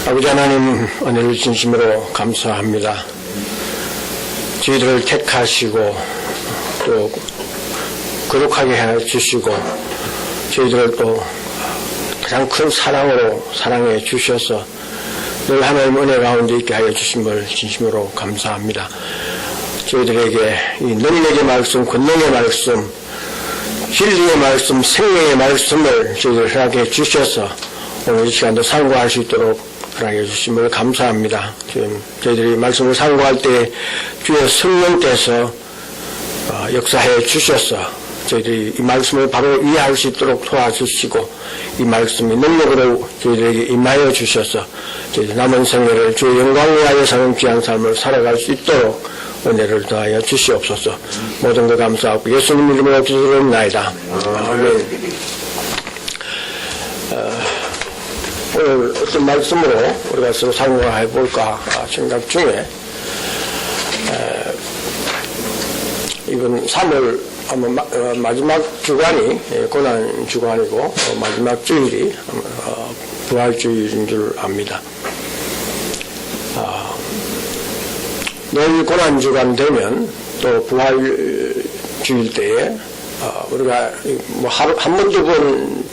아버지 하나님, 은혜를 진심으로 감사합니다. 저희들을 택하시고 또 거룩하게 해주시고 저희들을 또 가장 큰 사랑으로 사랑해 주셔서 늘 하나님 은혜 가운데 있게 하여 주심을 진심으로 감사합니다. 저희들에게 이 능력의 말씀, 권능의 말씀, 진리의 말씀, 생명의 말씀을 저희들 허락해 주셔서 오늘 이 시간도 상고할 수 있도록 허락해 주심을 감사합니다. 지금 저희들이 말씀을 상고할 때 주의 성령께서 역사해 주셔서 저희들이 이 말씀을 바로 이해할 수 있도록 도와주시고 이 말씀이 능력으로 저희들에게 임하여 주셔서 저희들 남은 생애를 주의 영광을 위하여 사는 귀한 삶을 살아갈 수 있도록 은혜를 더하여 주시옵소서. 모든 것 감사하고 예수님 이름으로 기도드립니다. 아멘. 오늘 어떤 말씀으로 우리가 서로 상고해 볼까 생각 중에 이번 3월 마지막 주간이 고난 주간이고 마지막 주일이 부활주일인 줄 압니다. 늘 고난 주간 되면 또 부활주일 때에 우리가 뭐 한 번, 두 번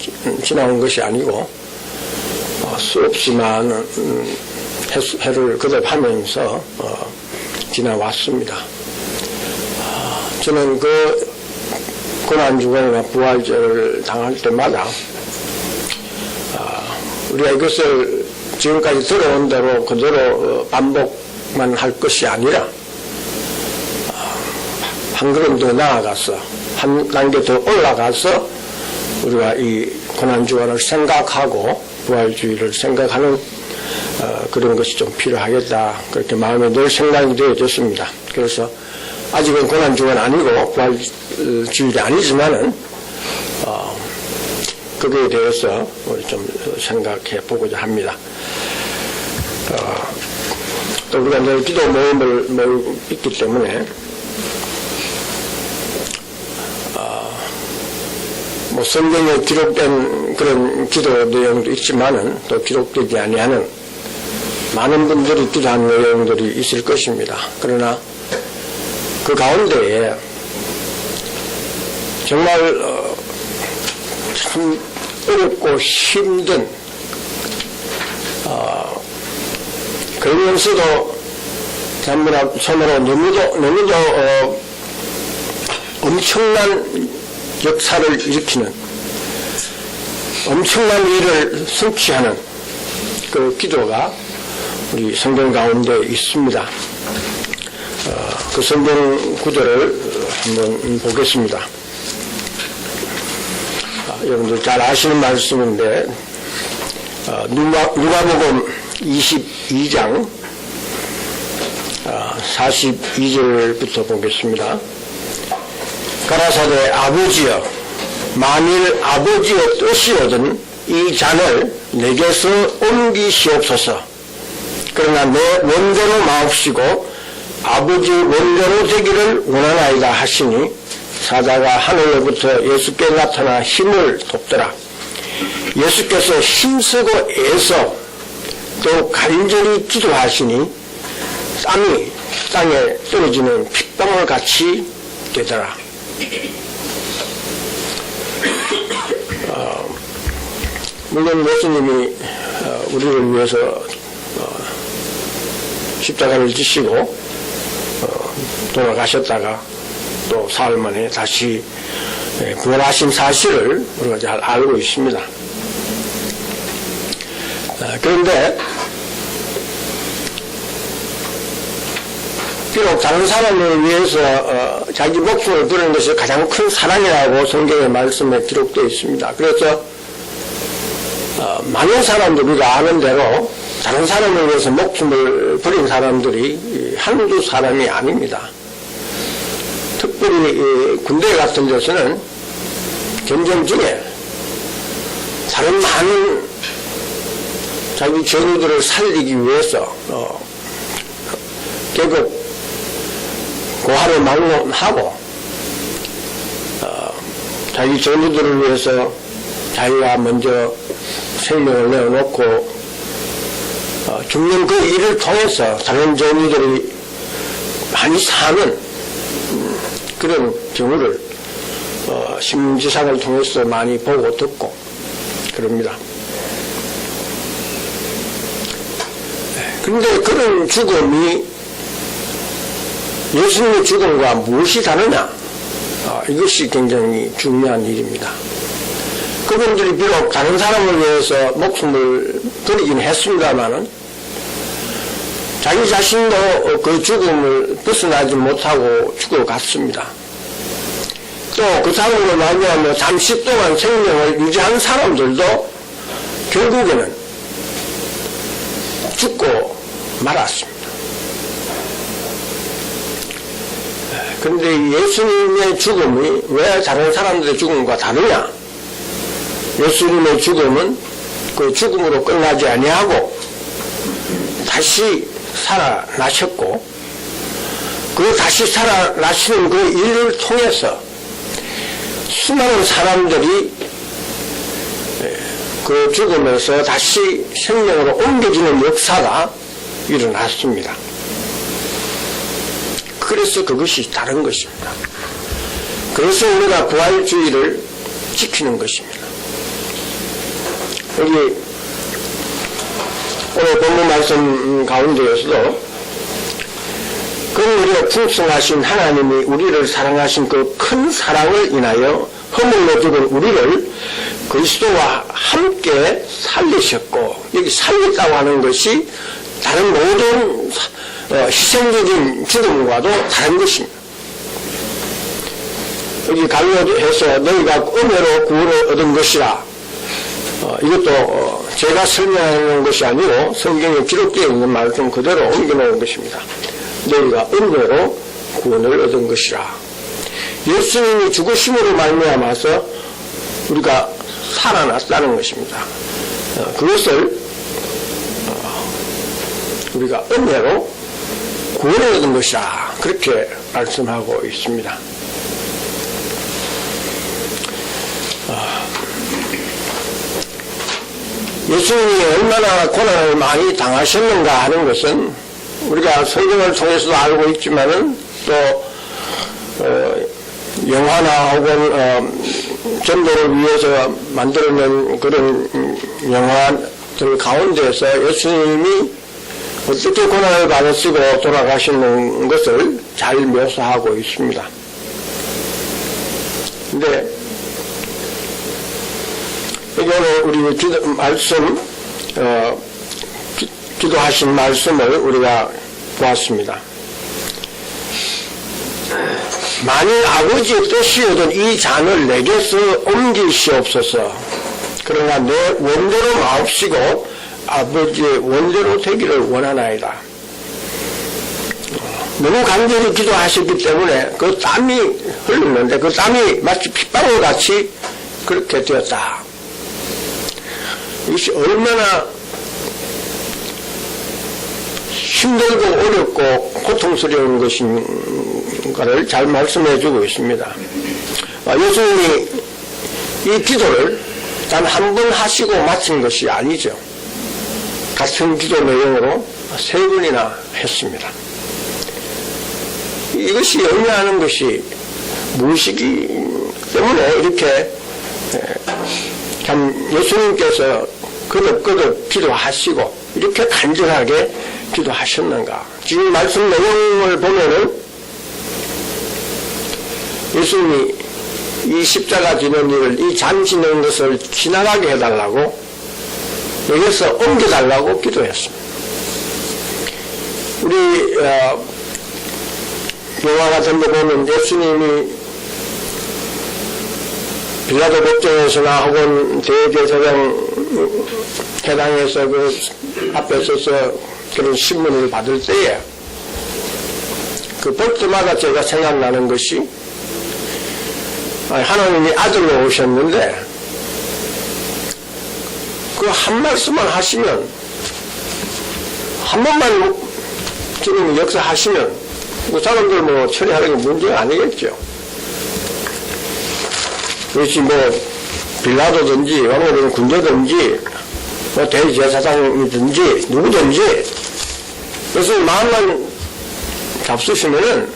지나온 것이 아니고 수없이 많은 해를 거듭하면서 지나왔습니다. 저는 그 고난주간이나 부활절을 당할 때마다 우리가 이것을 지금까지 들어온 대로 그대로 반복만 할 것이 아니라 한 걸음 더 나아가서 한 단계 더 올라가서 우리가 이 고난주간을 생각하고 부활주의를 생각하는 그런 것이 좀 필요하겠다. 그렇게 마음에 늘 생각이 되어졌습니다. 그래서 아직은 고난주간 아니고 부활주일이 아니지만은 거기에 대해서 우리 좀 생각해 보고자 합니다. 또 우리가 늘 기도 모임을 있기 때문에 뭐 성경에 기록된 그런 기도 내용도 있지만은 또 기록되지 아니하는 많은 분들이 기도한 내용들이 있을 것입니다. 그러나 그 가운데에 정말 참 어렵고 힘든 그러면서도 참으로 너무도 엄청난 역사를 일으키는 엄청난 일을 성취하는 그 기도가 우리 성경 가운데 있습니다. 그 성경 구절을 한번 보겠습니다. 여러분들 잘 아시는 말씀인데 누가복음 22장 42절부터 보겠습니다. 가라사대 아버지여 만일 아버지의 뜻이거든 이 잔을 내게서 옮기시옵소서. 그러나 내 원대로 마옵시고 아버지 원대로 되기를 원하나이다 하시니 사자가 하늘로부터 예수께 나타나 힘을 돕더라. 예수께서 힘쓰고 애써 또 간절히 기도하시니 땀이 땅에 떨어지는 핏방울 같이 되더라. 물론 예수님이 우리를 위해서 십자가를 지시고 돌아가셨다가 또 사흘 만에 다시 부활하신 사실을 우리가 잘 알고 있습니다. 그런데 비록 다른 사람을 위해서 자기 목숨을 버리는 것이 가장 큰 사랑이라고 성경의 말씀에 기록되어 있습니다. 그래서 많은 사람들이 우리가 아는 대로 다른 사람을 위해서 목숨을 버린 사람들이 한두 사람이 아닙니다. 특별히 군대 같은 데서는 전쟁 중에 다른 많은 자기 전우들을 살리기 위해서 계급 고하를 막론하고 자기 전우들을 위해서 자기가 먼저 생명을 내어놓고 죽는 그 일을 통해서 다른 정의들이 많이 사는 그런 경우를 신문지상을 통해서 많이 보고 듣고 그럽니다. 그런데 그런 죽음이 예수님의 죽음과 무엇이 다르냐? 이것이 굉장히 중요한 일입니다. 그분들이 비록 다른 사람을 위해서 목숨을 드리긴 했습니다마는 자기 자신도 그 죽음을 벗어나지 못하고 죽어갔습니다. 또 그 사람으로 말미암아 잠시 동안 생명을 유지한 사람들도 결국에는 죽고 말았습니다. 그런데 예수님의 죽음이 왜 다른 사람들의 죽음과 다르냐? 예수님의 죽음은 그 죽음으로 끝나지 아니하고 다시 살아나셨고 그 다시 살아나시는 그 일을 통해서 수많은 사람들이 그 죽음에서 다시 생명으로 옮겨지는 역사가 일어났습니다. 그래서 그것이 다른 것입니다. 그래서 우리가 부활주의를 지키는 것입니다. 여기 오늘 본문 말씀 가운데에서도 그러므로 풍성하신 하나님이 우리를 사랑하신 그 큰 사랑을 인하여 허물로 죽은 우리를 그리스도와 함께 살리셨고, 여기 살렸다고 하는 것이 다른 모든 희생적인 죽음과도 다른 것입니다. 여기 갈로에서 너희가 은혜로 구원을 얻은 것이라, 이것도 제가 설명하는 것이 아니고 성경에 기록되어 있는 말씀 그대로 옮겨놓은 것입니다. 너희가 은혜로 구원을 얻은 것이라. 예수님이 죽으심으로 말미암아서 우리가 살아났다는 것입니다. 그것을 우리가 은혜로 구원을 얻은 것이라 그렇게 말씀하고 있습니다. 예수님이 얼마나 고난을 많이 당하셨는가 하는 것은 우리가 성경을 통해서도 알고 있지만은 또 영화나 혹은 전도를 위해서 만들어낸 그런 영화들 가운데서 예수님이 어떻게 고난을 받으시고 돌아가시는 것을 잘 묘사하고 있습니다. 근데 오늘 우리 말씀, 기도하신 말씀을 우리가 보았습니다. 만일 아버지의 뜻이거든 이 잔을 내게서 옮기시옵소서. 그러나 내 원대로 마옵시고 아버지의 원대로 되기를 원하나이다. 너무 간절히 기도하셨기 때문에 그 땀이 흘렀는데 그 땀이 마치 핏방울 같이 그렇게 되었다. 이것이 얼마나 힘들고 어렵고 고통스러운 것인가를 잘 말씀해 주고 있습니다. 예수님이 이 기도를 단 한 번 하시고 마친 것이 아니죠. 같은 기도 내용으로 3번이나 했습니다. 이것이 의미하는 것이 무엇이기 때문에 이렇게 참 예수님께서 거듭거듭 기도하시고 이렇게 간절하게 기도하셨는가. 지금 말씀 내용을 보면은 예수님이 이 십자가 지는 일을, 이 잔 지는 것을 지나가게 해달라고 여기서 옮겨달라고 기도했습니다. 우리 영화 같은 데 보면 예수님이 빌라도 법정에서나 혹은 대제사장 회당에서 그 앞에 서서 그런 신문을 받을 때에 그 볼 때마다 제가 생각나는 것이 하나님이 아들로 오셨는데 그 한 말씀만 하시면 한 번만 주님이 역사하시면 그 사람들 뭐 처리하는 게 문제가 아니겠죠. 그렇지 뭐 빌라도든지 왕이든 군대든지 뭐 대제사장이든지 누구든지 그래서 마음만 잡수시면은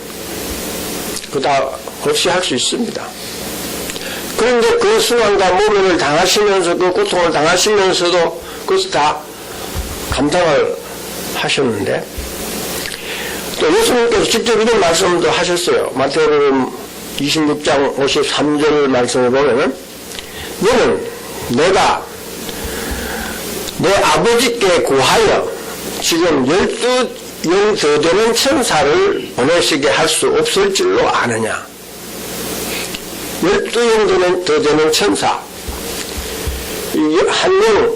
그다 없이 할 수 있습니다. 그런데 그 순환과 모면을 당하시면서 그 고통을 당하시면서도 그것을 다 감당을 하셨는데 또 예수님께서 직접 이런 말씀도 하셨어요. 마태복음 26장 53절 말씀을 보면은 너는 내가 내 아버지께 구하여 지금 12영 더 되는 천사를 보내시게 할 수 없을 줄로 아느냐. 12영 더 되는 천사. 한 명,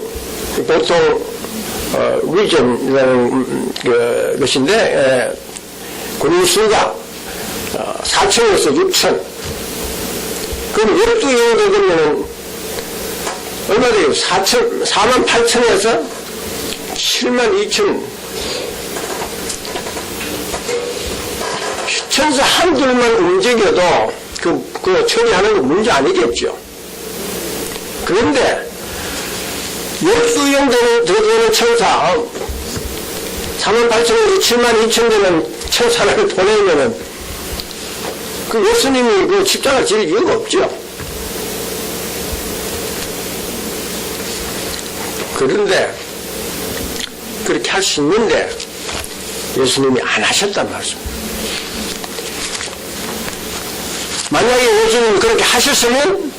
보통, 위전이라는 것인데, 군인 수가 4천에서 6천. 그럼 12영 더 되면 얼마 돼요? 4만 8천에서 7만 2천. 천사 한둘만 움직여도 그 처리하는 건 문제 아니겠죠. 그런데 12영 더 되는 천사 4만 8천에서 7만 2천 되는 천사를 보내면은 그 예수님이 그 십자가 질 이유가 없죠. 그런데 그렇게 할 수 있는데 예수님이 안 하셨단 말씀입니다. 만약에 예수님이 그렇게 하셨으면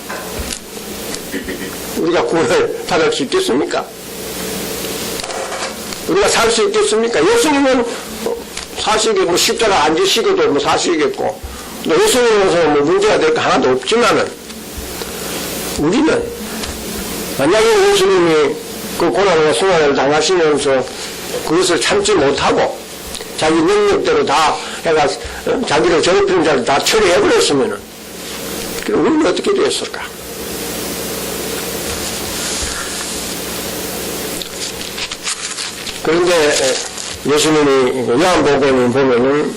우리가 구원을 받을 수 있겠습니까? 우리가 살 수 있겠습니까? 예수님은 사실에 뭐 십자가 안 지시고도 뭐 사시겠고 예수님에서 뭐 문제가 될 거 하나도 없지만은 우리는 만약에 예수님이 그 고난과 순환을 당하시면서 그것을 참지 못하고 자기 능력대로 다 해가 자기를 괴롭히는 자를 다 처리해버렸으면은 그럼 우리는 어떻게 되었을까? 그런데 예수님이 요한복음을 보면은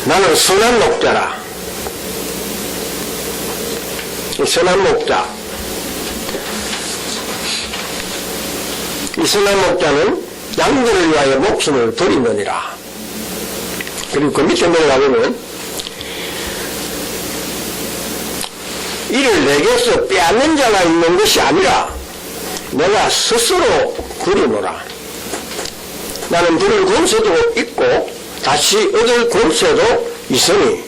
나는 선한 목자라. 선한 목자. 이 선한 목자는 양들을 위하여 목숨을 버리느니라. 그리고 그 밑에 내려가보면 이를 내게서 빼앗는 자가 있는 것이 아니라 내가 스스로 부리노라. 나는 부를 권세도 있고 다시 얻을 권세도 있으니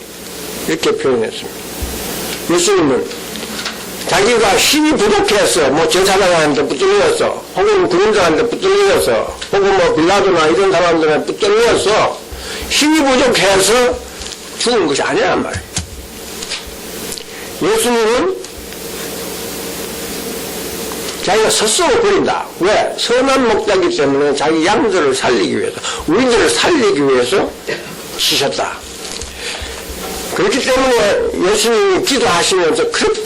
이렇게 표현했습니다. 예수님은 자기가 힘이 부족해서 뭐 제사장한테 붙들려서 혹은 군인들한테 붙들려서 혹은 뭐 빌라도나 이런 사람들한테 붙들려서 힘이 부족해서 죽은 것이 아니란 말이에요. 예수님은 자기가 스스로 버린다. 왜? 선한 목자이기 때문에 자기 양들을 살리기 위해서, 우리들을 살리기 위해서 지셨다. 그렇기 때문에 예수님이 기도하시면서 그렇게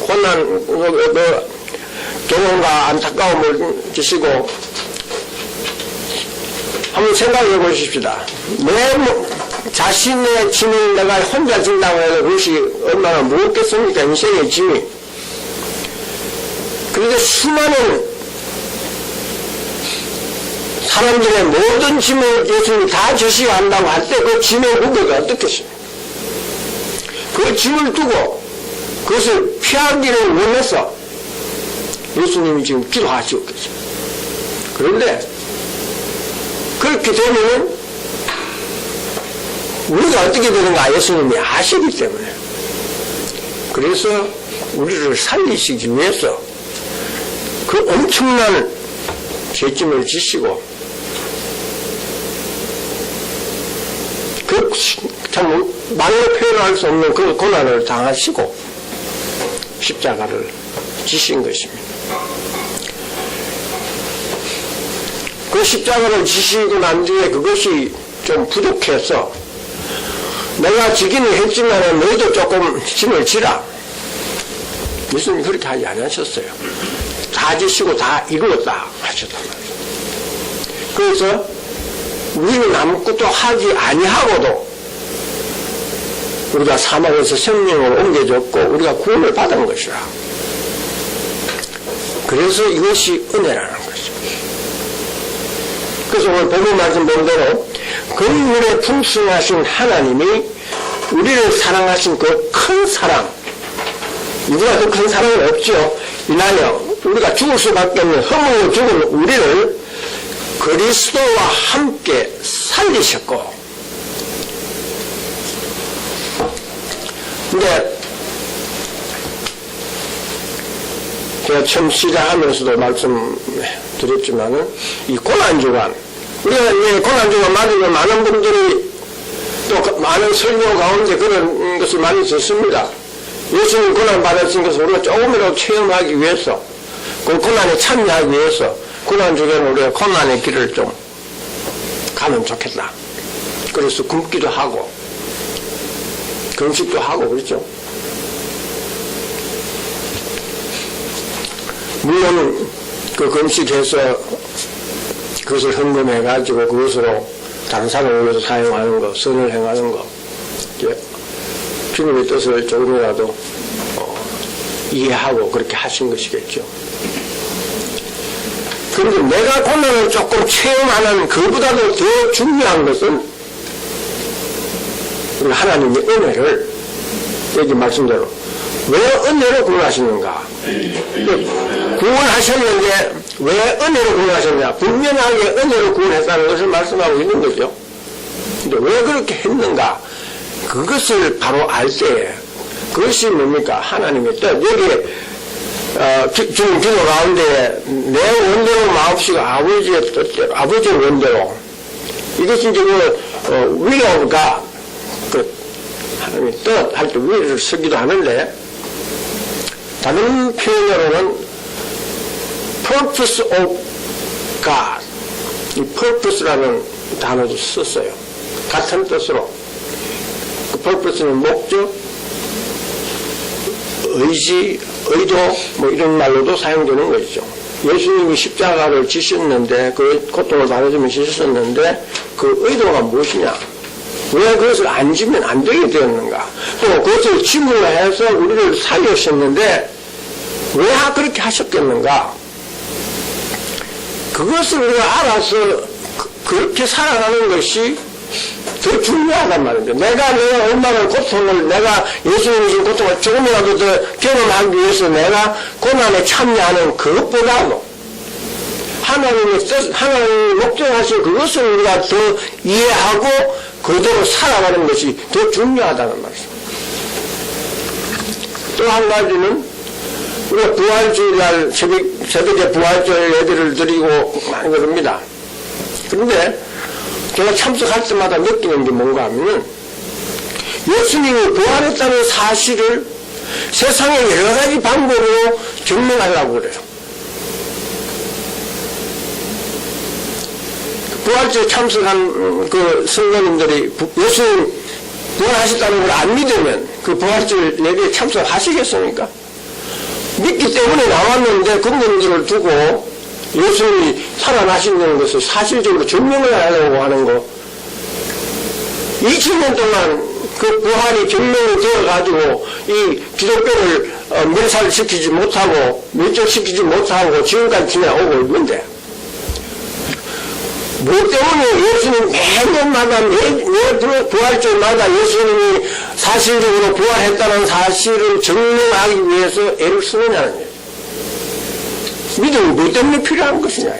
고난, 경험과 안타까움을 주시고 한번 생각해 보십시다. 내 자신의 짐을 내가 혼자 진다고 해서 그것이 얼마나 무겁겠습니까? 인생의 짐이. 그런데 수많은 사람들의 모든 짐을 예수님이 다 지시야 한다고 할 때 그 짐의 무게가 어떻겠습니까? 그 짐을 두고 그것을 피하기를 원해서 예수님이 지금 기도하시고 계십니다. 그런데 그렇게 되면은 우리가 어떻게 되는가 예수님이 아시기 때문에 그래서 우리를 살리시기 위해서 그 엄청난 죄짐을 지시고 그 참 말로 표현할 수 없는 그 고난을 당하시고 십자가를 지신 것입니다. 그 십자가를 지시고 난 뒤에 그것이 좀 부족해서 내가 지기는 했지만 너희도 조금 짐을 지라. 예수님이 그렇게 하지 않으셨어요. 다 지시고 다 이루었다 하셨단 말이에요. 그래서 우리는 아무것도 하지 아니하고도 우리가 사망에서 생명을 옮겨줬고 우리가 구원을 받은 것이라. 그래서 이것이 은혜라는 거죠. 그래서 오늘 본문 말씀 본 대로 긍휼에 풍성하신 하나님이 우리를 사랑하신 그 큰 사랑, 이보다 더 큰 사랑은 없죠. 이나여 우리가 죽을 수밖에 없는 허물로 죽은 우리를 그리스도와 함께 살리셨고, 근데 제가 처음 시작하면서도 말씀드렸지만은 이 고난주간, 우리가 이 고난주간 맞으면 많은 분들이 또 많은 설교 가운데 그런 것을 많이 듣습니다. 예수님 고난 받으신 것을 우리가 조금이라도 체험하기 위해서, 그 고난에 참여하기 위해서 고난주간에 우리가 고난의 길을 좀 가면 좋겠다. 그래서 굶기도 하고 금식도 하고 그렇죠. 물론 그 금식해서 그것을 헌금해가지고 그것으로 다른 사람을 위해서 사용하는 거, 선을 행하는 거, 주님의 뜻을 조금이라도 이해하고 그렇게 하신 것이겠죠. 그런데 내가 고난을 조금 체험하는 그보다도 더 중요한 것은 우리 하나님의 은혜를, 여기 말씀대로 왜 은혜로 구원하시는가? 구원하셨는데 왜 은혜로 구원하셨냐? 분명하게 은혜로 구원했다는 것을 말씀하고 있는 거죠. 근데 왜 그렇게 했는가? 그것을 바로 알 때에 그것이 뭡니까? 하나님의 뜻. 여기 지금 기도 가운데 내 원대로 마옵시가 아버지의 뜻대로, 아버지의 원대로, 이것이 이제 will of God, 하나님의 뜻 할 때 will을 쓰기도 하는데, 다른 표현으로는 purpose of God, 이 purpose라는 단어도 썼어요. 같은 뜻으로. 그 purpose는 목적, 의지, 의도, 뭐 이런 말로도 사용되는 것이죠. 예수님이 십자가를 지셨는데, 그 고통을 받으시면 지셨는데, 그 의도가 무엇이냐? 왜 그것을 안 지면 안 되게 되었는가? 또 그것을 짐으로 해서 우리를 살리셨는데, 왜 그렇게 하셨겠는가? 그것을 우리가 알아서 그렇게 살아가는 것이 더 중요하단 말입니다. 내가 얼마나 고통을, 내가 예수님이 준 고통을 조금이라도 더 경험하기 위해서 내가 고난에 참여하는 그것보다도 하나님의 뜻, 하나님이 목적하신 그것을 우리가 더 이해하고 그대로 살아가는 것이 더 중요하다는 말씀. 또 한 가지는 우리가 부활주일날 새벽에 부활절 예배를 드리고 많이 그럽니다. 그런데 제가 참석할 때마다 느끼는 게 뭔가 하면은 예수님이 부활했다는 사실을 세상의 여러 가지 방법으로 증명하려고 그래요. 부활절에 참석한 그 성도님들이 예수님 부활하셨다는 걸 안 믿으면 그 부활절 예배에 참석하시겠습니까? 믿기 때문에 나왔는데 근거들을 두고 예수님이 살아나신다는 것을 사실적으로 증명을 하려고 하는 거, 2000년 동안 그 부활이 증명이 되어가지고 이 기독교를 멸살시키지 못하고 멸절시키지 못하고 지금까지 지나오고 있는데, 뭐 때문에 예수님 매년마다 매 부활절마다 예수님이 사실적으로 부활했다는 사실을 증명하기 위해서 애를 쓰느냐는 거예요. 믿음이 뭐 때문에 필요한 것이냐.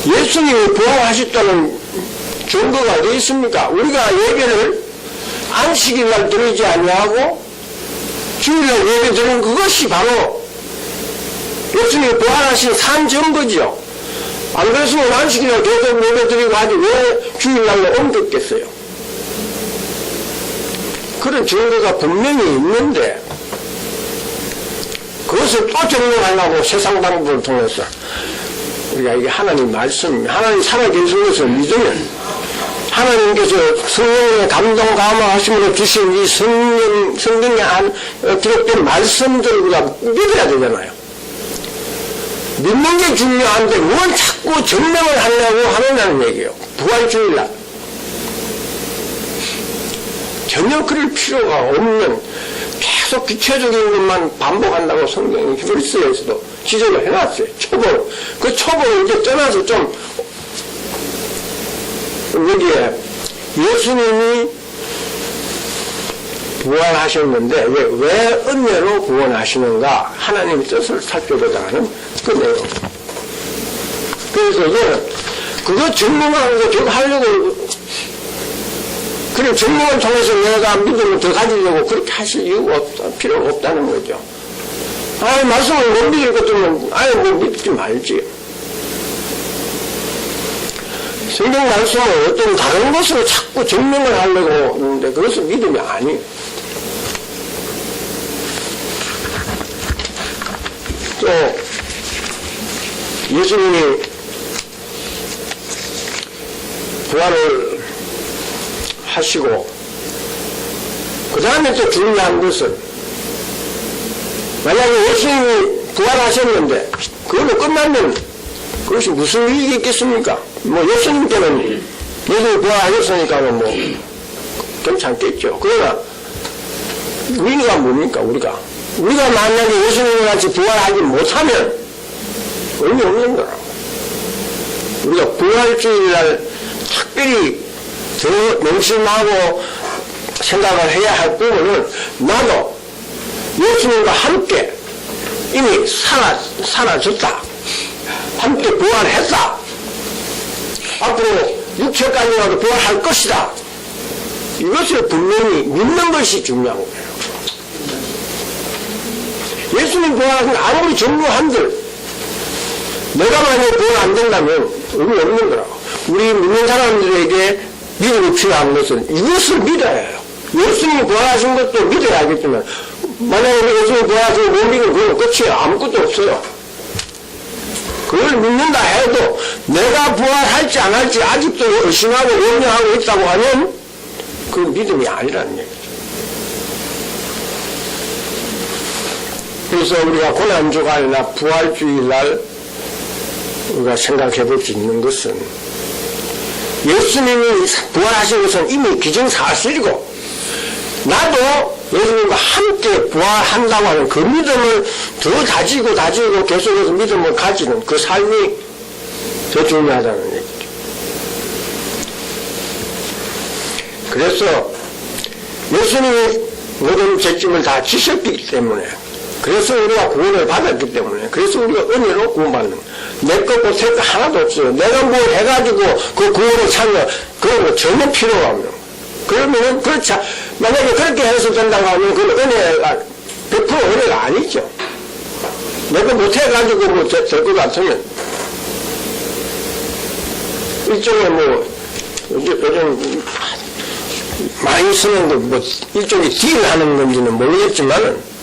예수님이 부활하셨다는 증거가 어디 있습니까? 우리가 예배를 안식일날 드리지 아니하고 주일날 예배 드리는 그것이 바로 예수님이 부활하신 산 증거지요. 안 그랬으면 안식일날 계속 예배 드리고 하지 왜 주일날로 옮겼겠어요? 그런 증거가 분명히 있는데 그것을 또 증명하려고 세상 방법을 통해서 우리가 이게 하나님 말씀, 하나님 살아계신 것을 믿으면 하나님께서 성령의 감동 감화하심으로 주신 이 성경에 기록된 말씀들을 우리가 믿어야 되잖아요. 믿는 게 중요한데 뭘 자꾸 증명을 하려고 하느냐는 얘기예요. 부활주일날 전혀 그럴 필요가 없는, 계속 기초적인 것만 반복한다고 성경이 히브리서에서도 지적을 해놨어요. 초보. 그 초보를 이제 떠나서 좀 여기에 예수님이 부활하셨는데 왜 은혜로 구원하시는가 하나님의 뜻을 살펴보자는 그 내용. 그래서 이제 그거 증명하는 거 하려고 그래 증명을 통해서 내가 믿음을 더 가지려고 그렇게 하실 이유가 필요가 없다는 거죠. 아예 말씀을 못 믿을 것들은 아예 못 믿지 말지. 성경 말씀을 어떤 다른 것으로 자꾸 증명을 하려고 하는데 그것은 믿음이 아니에요. 또 예수님이 부활을 하시고 그 다음에 또 중요한 것은 만약에 예수님이 부활하셨는데 그걸로 끝나면 그것이 무슨 의익이 있겠습니까? 뭐 예수님께는 예수님이 부활하셨으니까 뭐 괜찮겠죠. 그러나 우리가 뭡니까? 우리가 만약에 예수님과 같이 부활하지 못하면 의미 없는 거라고. 우리가 부활주일날 특별히 더 명심하고 생각을 해야 할 부분은 나도 예수님과 함께 이미 사라졌다. 함께 부활했다. 앞으로 육체까지라도 부활할 것이다. 이것을 분명히 믿는 것이 중요한 거예요. 예수님 부활하신 아무리 정교한들 내가 만약에 부활 안 된다면 의미 없는 거라고. 우리 믿는 사람들에게 믿음이 필요한 것은 이것을 믿어야 해요. 예수님이 부활하신 것도 믿어야 하겠지만 만약에 예수님이 부활하신 못 믿으면 그건 끝이에요. 아무것도 없어요. 그걸 믿는다 해도 내가 부활할지 안 할지 아직도 의심하고 염려하고 있다고 하면 그건 믿음이 아니라는 얘기죠. 그래서 우리가 고난주간이나 부활주일날 우리가 생각해 볼 수 있는 것은 예수님이 부활하신 것은 이미 기정사실이고 나도 예수님과 함께 부활한다고 하는 그 믿음을 더 다지고 계속해서 믿음을 가지는 그 삶이 더 중요하다는 얘기죠. 그래서 예수님이 모든 죄짐을 다 지셨기 때문에 그래서 우리가 구원을 받았기 때문에 그래서 우리가 은혜로 구원받는 거예요. 내 것 보탤 거 하나도 없어요. 내가 뭘 해가지고 그 구원을 찾는 그런 거 전혀 필요가 없는 거예요. 그러면은 그렇지 만약에 그렇게 해서 된다고 하면 그건 은혜가 100% 은혜가 아니죠. 내가 못해가지고 뭐 될 것 같으면 일종의 뭐 요즘 많이 쓰는 거 뭐 일종의 딜하는 건지는 모르겠지만은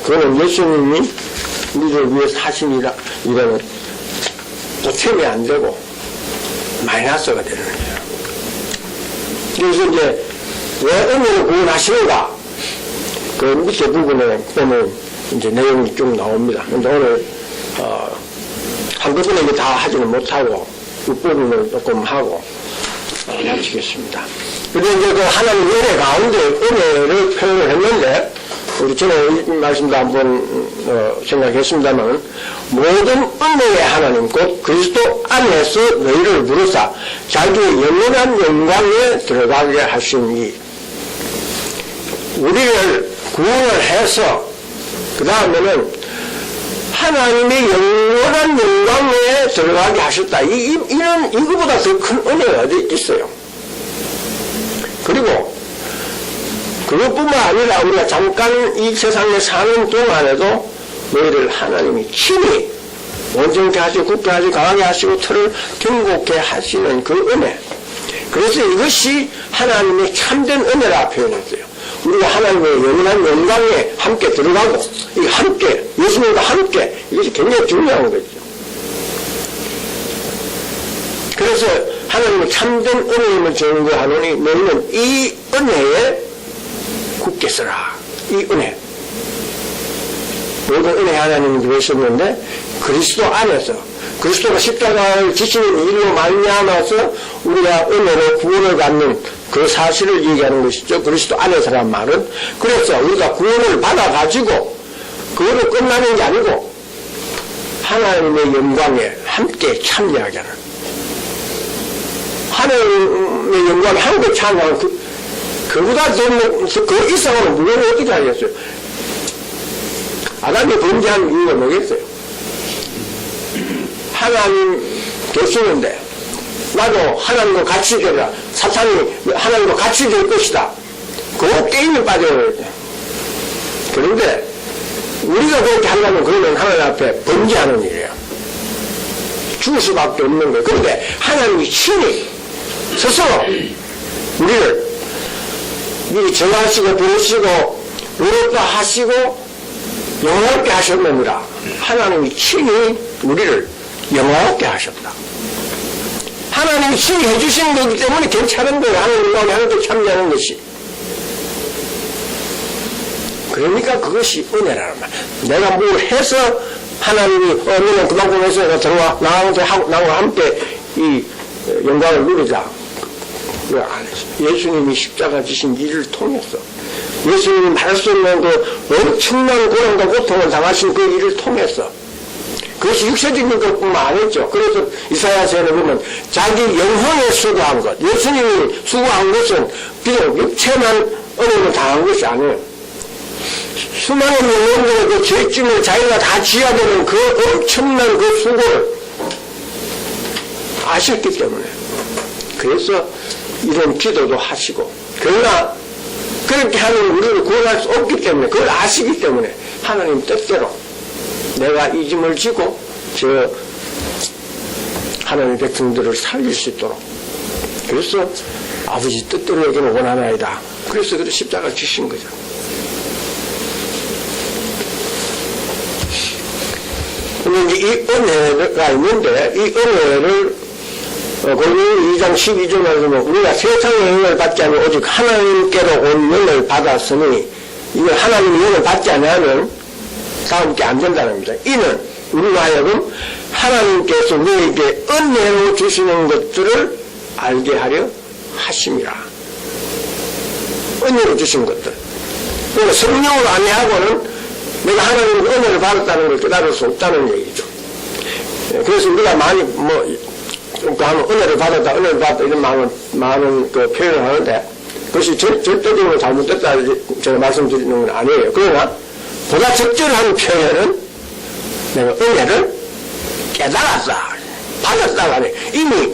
그거는 예수님이 우리를 위해서 하신 일은 보탬이 안 되고 마이너스가 되는 거예요. 그래서 이제 왜 은혜를 구원하시는가? 그 밑에 부분에 보면 이제 내용이 쭉 나옵니다. 근데 오늘 한꺼번에 다 하지는 못하고 윗부분을 조금 하고 마치겠습니다. 그리고 이제 그 하나님 은혜 가운데 은혜를 표현을 했는데 우리 전에 말씀도 한번 생각했습니다만 모든 은혜의 하나님 곧 그리스도 안에서 너희를 부르사 자기의 영원한 영광에 들어가게 하시니 우리를 구원을 해서 그 다음에는 하나님의 영원한 영광에 들어가게 하셨다. 이거보다 더 큰 은혜가 어디 있어요. 그리고 그것뿐만 아니라 우리가 잠깐 이 세상에 사는 동안에도 너희를 하나님이 친히 온전케 하시고 굳게 하시고 강하게 하시고 털을 견고케 하시는 그 은혜. 그래서 이것이 하나님의 참된 은혜라 표현했어요. 우리가 하나님의 영원한 영광에 함께 들어가고 이 함께 예수님과 함께 이것이 굉장히 중요한 거죠. 그래서 하나님의 참된 은혜임을 증거하노니 너희는 이 은혜에 굳게 서라. 이 은혜. 모든 은혜 하나님이 그러셨는데 그리스도 안에서 그리스도가 십자가를 지시는 일로 말미암아서 우리가 은혜로 구원을 받는 그 사실을 얘기하는 것이죠. 그리스도 안에서란 말은. 그래서 우리가 구원을 받아가지고 그거로 끝나는 게 아니고 하나님의 영광에 함께 참여하게 하는, 하나님의 영광에 함께 참여하는 그보다 그 이상으로 무엇을 어떻게 하겠어요? 아담이 범죄한 이유가 뭐겠어요? 하나님 계시는데 나도 하나님과 같이 되라, 사탄이 하나님과 같이 될 것이다, 그 게임에 빠져야 돼. 그런데 우리가 그렇게 하려면 그러면 하나님 앞에 범죄하는 일이에요. 죽을 수밖에 없는 거예요. 그런데 하나님이 친히 스스로 우리를 미리 정하시고 부르시고 노력도 하시고 영화롭게 하셨느니라. 하나님이 친히 우리를 영화롭게 하셨다. 하나님이 친히 해주신 거기 때문에 괜찮은 거예요. 하나님 영광에 하나님께 참여하는 것이. 그러니까 그것이 은혜라는 말. 내가 뭘 해서 하나님이 너는 그만큼 해서 내가 들어와 나와 함께 이 영광을 누리자. 왜 안 했어? 예수님이 십자가 지신 일을 통해서, 예수님이 말할 수 없는 그 엄청난 고난과 고통을 당하신 그 일을 통해서, 그것이 육체적인 것뿐만 아니죠. 그래서 이사야서에 보면 자기 영혼에 수고한 것, 예수님이 수고한 것은 비록 육체만 어려움을 당한 것이 아니에요. 수많은 영혼들의 그 죄짐을 자기가 다 지어야 되는 그 엄청난 그 수고를 아셨기 때문에, 그래서 이런 기도도 하시고, 그러나 그렇게 하면 우리를 구원할 수 없기 때문에, 그걸 아시기 때문에 하나님 뜻대로 내가 이 짐을 지고 저 하나님의 백성들을 살릴 수 있도록, 그래서 아버지 뜻대로 여기는 원하나이다. 그래서 그 십자가를 주신 거죠. 근데 이제 이 은혜가 있는데, 이 은혜를 고린도 2장 12절에 보면 우리가 세상의 영을 받지 않고 오직 하나님께로 온 영을 받았으니, 이걸 하나님의 영을 받지 않으면 다음 게 안 된다는 겁니다. 이는 우리가 하여금 하나님께서 우리에게 은혜로 주시는 것들을 알게 하려 하심이라. 은혜로 주신 것들. 그러니까 성령으로 안내하고는 내가 하나님의 은혜를 받았다는 걸 깨달을 수 없다는 얘기죠. 그래서 우리가 많이 은혜를 받았다 이런 많은 그 표현을 하는데, 그것이 절대적으로 잘못됐다 제가 말씀드리는 건 아니에요. 그러나 보다 적절한 표현은 내가 은혜를 깨달았다, 받았다가 아니에요. 이미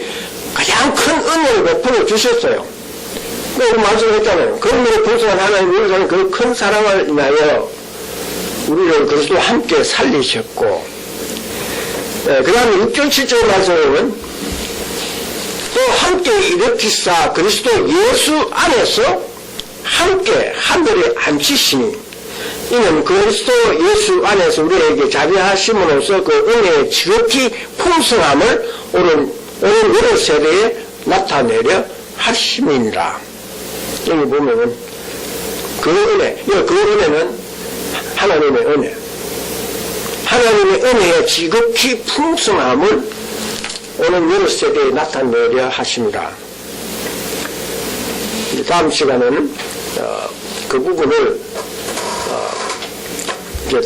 가장 큰 은혜를 베풀어 주셨어요. 그 말씀했잖아요. 그런데 불쌍한 하나님 우리는 그 큰 사랑을 인하여 우리를 그리스도와 함께 살리셨고, 그 다음에 6절 7절 말씀은 또 함께 일으키사 그리스도 예수 안에서 함께 하늘에 앉히시니, 이는 그리스도 예수 안에서 우리에게 자비하심으로써 그 은혜의 지극히 풍성함을 오는 여러 세대에 나타내려 하심이니라. 여기 보면은 그 은혜는 하나님의 은혜, 하나님의 은혜의 지극히 풍성함을 오는 여러 세대에 나타내려 하십니다. 다음 시간에는 그 부분을 이제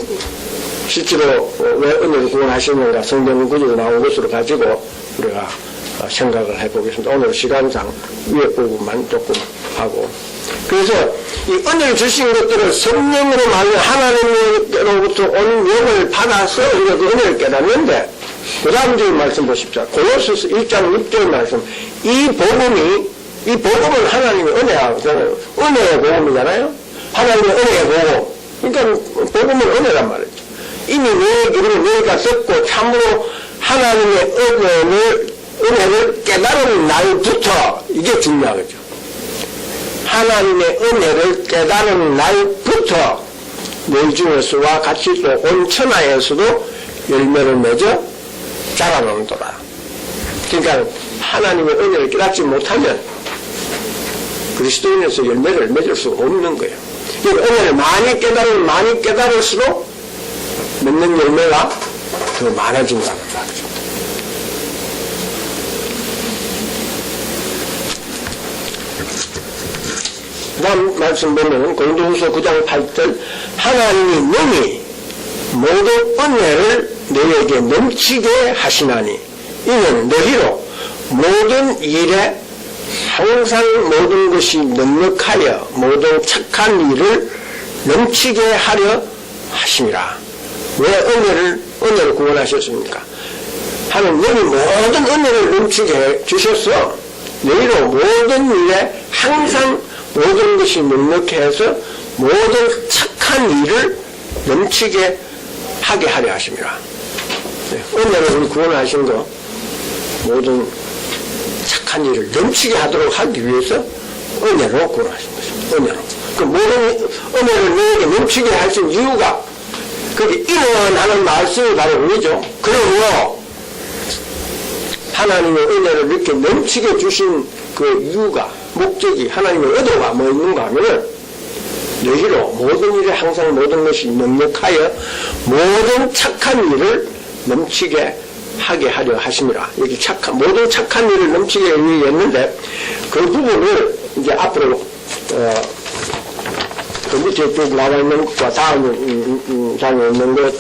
실제로 왜 은혜를 구원하시는가 성경 구절이 나온 것으로 가지고 우리가 생각을 해보겠습니다. 오늘 시간상 위에 부분만 조금 하고, 그래서 이 은혜를 주신 것들을 성령으로 말하는 하나님으로부터 온 영을 받아서 우리가 그 은혜를 깨닫는데, 그 다음 절 말씀 보십시오. 고린도서 1장 6절 말씀. 이 복음은 하나님의 은혜잖아요. 은혜의 복음이잖아요. 하나님의 은혜의 복음. 그러니까 복음은 은혜란 말이죠. 이미 너희가 듣고 참으로 하나님의 은혜를 깨달은 날부터, 이게 중요하겠죠. 하나님의 은혜를 깨달은 날부터 너희 중에서와 같이 또 온 천하에서도 열매를 맺어 자라나는도다. 그러니까 하나님의 은혜를 깨닫지 못하면 그리스도인에서 열매를 맺을 수 없는 거예요. 그러니까 은혜를 많이 깨달을수록 맺는 열매가 더 많아진다는 말이죠. 다음 말씀 보면 고린도후서 9장 8절 하나님이 능히 모든 은혜를 너에게 넘치게 하시나니 이는 너희로 모든 일에 항상 모든 것이 넉넉하여 모든 착한 일을 넘치게 하려 하심이라. 왜 은혜를 구원하셨습니까? 하나님이 모든 은혜를 넘치게 해 주셨어. 너희로 모든 일에 항상 모든 것이 넉넉해 해서 모든 착한 일을 넘치게 하게 하려 하심이라. 은혜로 구원하신 거 모든 착한 일을 넘치게 하도록 하기 위해서 은혜로 구원하신 것입니다. 은혜로. 그 모든 은혜를 너에게 넘치게 하신 이유가 그게 인원하는 말씀이 바로 우리죠. 그러므로 하나님의 은혜를 이렇게 넘치게 주신 그 이유가 목적이 하나님의 의도가 뭐 있는가 하면은 너희로 모든 일에 항상 모든 것이 넉넉하여 모든 착한 일을 넘치게 하게 하려 하심이라. 여기 모든 착한 일을 넘치게 얘기했는데 그 부분을 이제 앞으로 그 밑에 쭉 나와 있는 것과 다음 장에 있는 것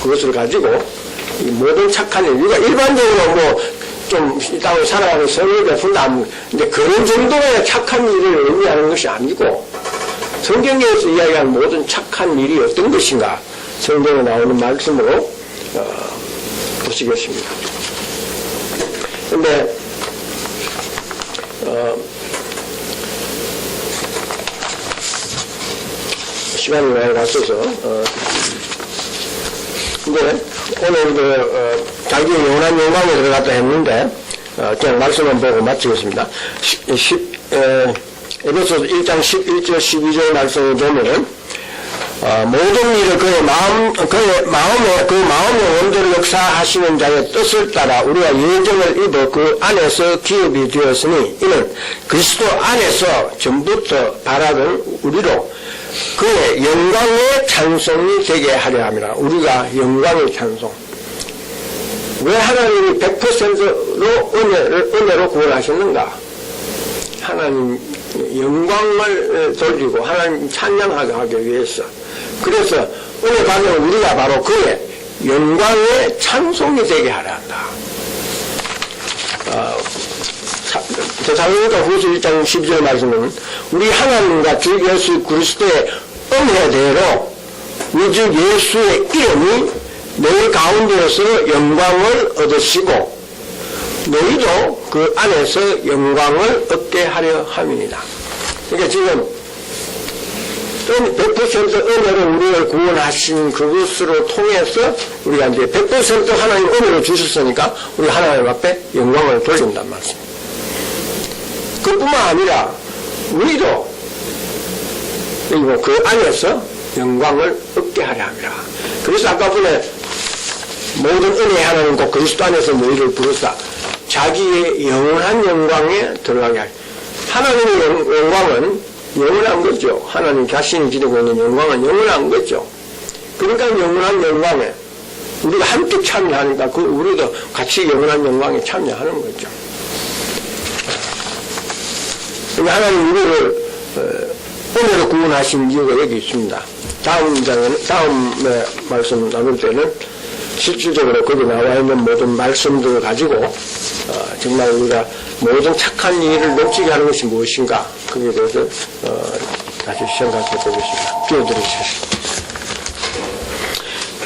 그것을 가지고 이 모든 착한 일, 우리가 일반적으로 뭐 좀 이 땅을 살아가는 성을 베푼다 근데 그런 정도의 착한 일을 의미하는 것이 아니고 성경에서 이야기하는 모든 착한 일이 어떤 것인가 성경에 나오는 말씀으로 보시겠습니다. 근데 시간이 많이 갔어서 근데 오늘 자기 영원한 영광에 들어갔다 했는데 그냥 말씀만 보고 마치겠습니다. 에베소서 1장 11절 12절 말씀을 보면은 모든 일을 그의 마음의 원대로 역사하시는 자의 뜻을 따라 우리가 예정을 입어 그 안에서 기업이 되었으니 이는 그리스도 안에서 전부터 바라던 우리로 그의 영광의 찬송이 되게 하려 함이라. 우리가 영광의 찬송. 왜 하나님이 100%로 은혜로 구원하셨는가? 하나님 영광을 돌리고 하나님 찬양하게 하기 위해서. 그래서 은혜 받는 우리가 바로 그의 영광의 찬송이 되게 하려 한다. 데살로니가 후서 1장 12절 말씀은 우리 하나님과 주 예수 그리스도의 은혜대로 우리 주 예수의 이름이 너희 가운데에서 영광을 얻으시고 너희도 그 안에서 영광을 얻게 하려 함이니라. 그러니까 지금 100% 은혜로 우리를 구원하신 그것으로 통해서 우리가 이제 100% 하나님 은혜로 주셨으니까 우리 하나님 앞에 영광을 돌린단 말씀입니다. 그뿐만 아니라 우리도 그리고 그 안에서 영광을 얻게 하려 함이라. 그래서 아까 전에 모든 은혜 하나님 곧 그리스도 안에서 너희를 부르사 자기의 영원한 영광에 들어가게 하리. 하나님의 영광은 영원한 거죠. 하나님 자신이 지니고 있는 영광은 영원한 거죠. 그러니까 영원한 영광에 우리가 함께 참여하니까 우리도 같이 영원한 영광에 참여하는 거죠. 하나님 우리를 은혜로 구원하신 이유가 여기 있습니다. 다음에 말씀 나눌 때는 실질적으로 거기 나와 있는 모든 말씀들을 가지고 정말 우리가 모든 착한 일을 넘치게 하는 것이 무엇인가 거기에 대해서 다시 생각해 보겠습니다. 기도드리겠습니다.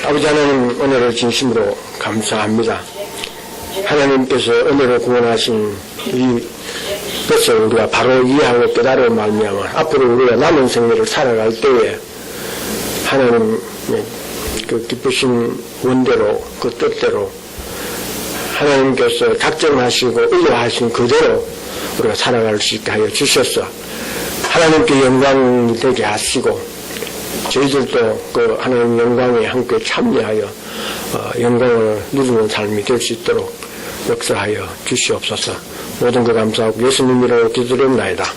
아버지 하나님 은혜를 진심으로 감사합니다. 하나님께서 은혜로 구원하신 이 것을 우리가 바로 이해하고 깨달아 말미암아 앞으로 우리가 남은 생애를 살아갈 때에 하나님의 그 기쁘신 원대로 그 뜻대로 하나님께서 작정하시고 의도하신 그대로 우리가 살아갈 수 있게 하여 주셔서 하나님께 영광이 되게 하시고 저희들도 그 하나님 영광에 함께 참여하여 영광을 누리는 삶이 될 수 있도록 역사하여 주시옵소서. 모든 것 감사하고 예수님 이름으로 기도드립니다.